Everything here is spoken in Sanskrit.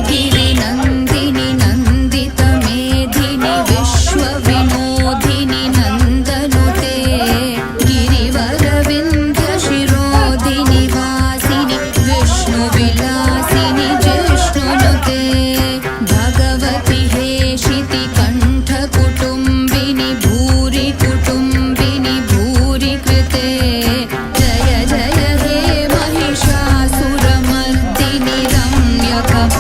गिरिनन्दिनि नन्दितमेधिनि विश्वविनोदिनि नन्दनुते गिरिवरविन्ध्यशिरोधिनि वासिनि विष्णुविलासिनि जिष्णुनुते भगवति हेशिति कण्ठकुटुम्बिनि भूरि कुटुम्बिनि भूरि कृते जय जय हे महिषासुरमर्दिनि रम्यकप